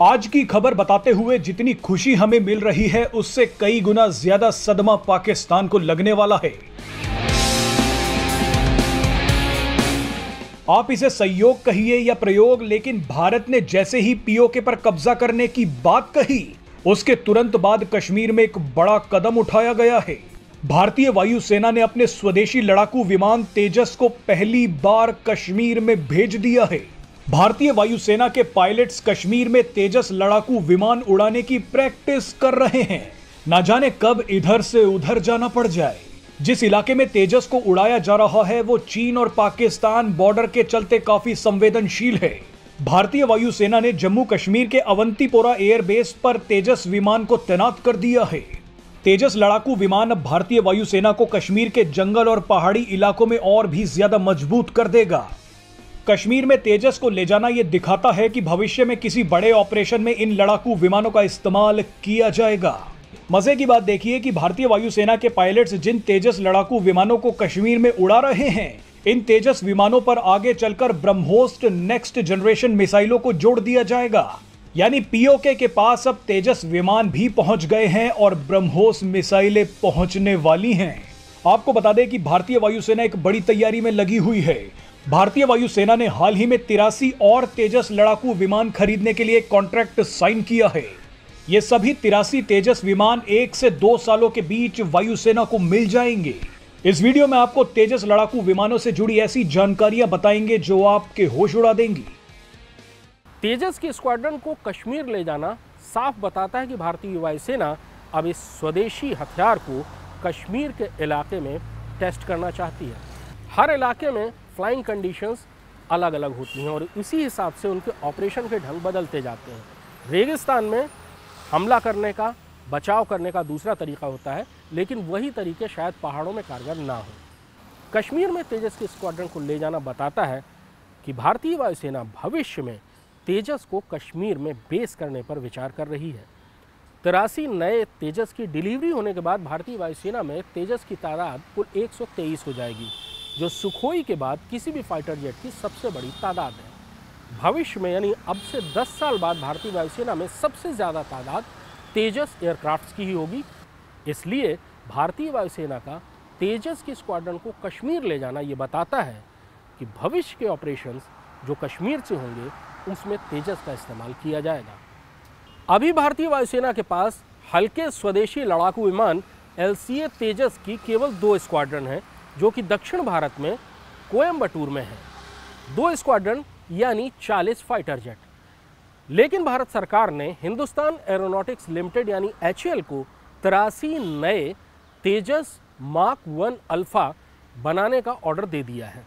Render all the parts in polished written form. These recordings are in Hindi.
आज की खबर बताते हुए जितनी खुशी हमें मिल रही है उससे कई गुना ज्यादा सदमा पाकिस्तान को लगने वाला है। आप इसे संयोग कहिए या प्रयोग, लेकिन भारत ने जैसे ही पीओके पर कब्जा करने की बात कही उसके तुरंत बाद कश्मीर में एक बड़ा कदम उठाया गया है। भारतीय वायुसेना ने अपने स्वदेशी लड़ाकू विमान तेजस को पहली बार कश्मीर में भेज दिया है। भारतीय वायुसेना के पायलट्स कश्मीर में तेजस लड़ाकू विमान उड़ाने की प्रैक्टिस कर रहे हैं। ना जाने कब इधर से उधर जाना पड़ जाए। जिस इलाके में तेजस को उड़ाया जा रहा है वो चीन और पाकिस्तान बॉर्डर के चलते काफी संवेदनशील है। भारतीय वायुसेना ने जम्मू कश्मीर के अवंतीपोरा एयरबेस पर तेजस विमान को तैनात कर दिया है। तेजस लड़ाकू विमान अब भारतीय वायुसेना को कश्मीर के जंगल और पहाड़ी इलाकों में और भी ज्यादा मजबूत कर देगा। कश्मीर में तेजस को ले जाना यह दिखाता है कि भविष्य में किसी बड़े ऑपरेशन में इन लड़ाकू विमानों का इस्तेमाल किया जाएगा। मजे की बात देखिए कि भारतीय वायुसेना के पायलट्स जिन तेजस लड़ाकू विमानों को कश्मीर में उड़ा रहे हैं, इन तेजस विमानों पर आगे चलकर ब्रह्मोस नेक्स्ट जनरेशन मिसाइलों को जोड़ दिया जाएगा। यानी पीओके के पास अब तेजस विमान भी पहुंच गए हैं और ब्रह्मोस मिसाइलें पहुंचने वाली हैं। आपको बता दें कि भारतीय वायुसेना एक बड़ी तैयारी में लगी हुई है। भारतीय वायुसेना ने हाल ही में 83 और तेजस लड़ाकू विमान खरीदने के लिए कॉन्ट्रैक्ट साइन किया है। ये सभी 83 तेजस विमान 1 से 2 सालों के बीच वायुसेना को मिल जाएंगे। इस वीडियो में आपको तेजस लड़ाकू विमानों से जुड़ी ऐसी जानकारियां बताएंगे जो आपके होश उड़ा देंगी। तेजस की स्क्वाड्रन को कश्मीर ले जाना साफ बताता है कि भारतीय वायुसेना अब इस स्वदेशी हथियार को कश्मीर के इलाके में टेस्ट करना चाहती है। हर इलाके में फ्लाइंग कंडीशंस अलग अलग होती हैं और इसी हिसाब से उनके ऑपरेशन के ढंग बदलते जाते हैं। रेगिस्तान में हमला करने का, बचाव करने का दूसरा तरीका होता है, लेकिन वही तरीके शायद पहाड़ों में कारगर ना हो। कश्मीर में तेजस की स्क्वाड्रन को ले जाना बताता है कि भारतीय वायुसेना भविष्य में तेजस को कश्मीर में बेस करने पर विचार कर रही है। 83 नए तेजस की डिलीवरी होने के बाद भारतीय वायुसेना में तेजस की तादाद कुल 123 हो जाएगी, जो सुखोई के बाद किसी भी फाइटर जेट की सबसे बड़ी तादाद है। भविष्य में यानी अब से 10 साल बाद भारतीय वायुसेना में सबसे ज़्यादा तादाद तेजस एयरक्राफ्ट्स की ही होगी। इसलिए भारतीय वायुसेना का तेजस की स्क्वाड्रन को कश्मीर ले जाना ये बताता है कि भविष्य के ऑपरेशंस जो कश्मीर से होंगे उसमें तेजस का इस्तेमाल किया जाएगा। अभी भारतीय वायुसेना के पास हल्के स्वदेशी लड़ाकू विमान LCA तेजस की केवल 2 स्क्वाड्रन हैं, जो कि दक्षिण भारत में कोयम्बटूर में है। 2 स्क्वाड्रन यानी 40 फाइटर जेट। लेकिन भारत सरकार ने हिंदुस्तान एरोनॉटिक्स लिमिटेड यानी HAL को 83 नए तेजस मार्क 1 अल्फा बनाने का ऑर्डर दे दिया है।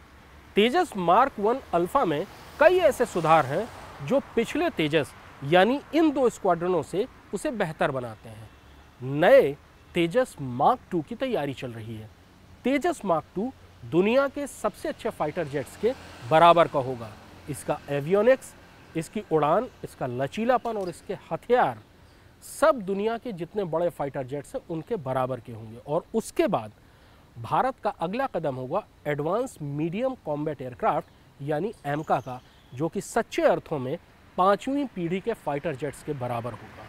तेजस मार्क 1 अल्फा में कई ऐसे सुधार हैं जो पिछले तेजस यानी इन 2 स्क्वाड्रनों से उसे बेहतर बनाते हैं। नए तेजस मार्क 2 की तैयारी चल रही है। तेजस मार्क 2 दुनिया के सबसे अच्छे फाइटर जेट्स के बराबर का होगा। इसका एवियोनिक्स, इसकी उड़ान, इसका लचीलापन और इसके हथियार सब दुनिया के जितने बड़े फाइटर जेट्स हैं उनके बराबर के होंगे। और उसके बाद भारत का अगला कदम होगा एडवांस मीडियम कॉम्बैट एयरक्राफ्ट यानी एमका का, जो कि सच्चे अर्थों में 5वीं पीढ़ी के फाइटर जेट्स के बराबर होगा।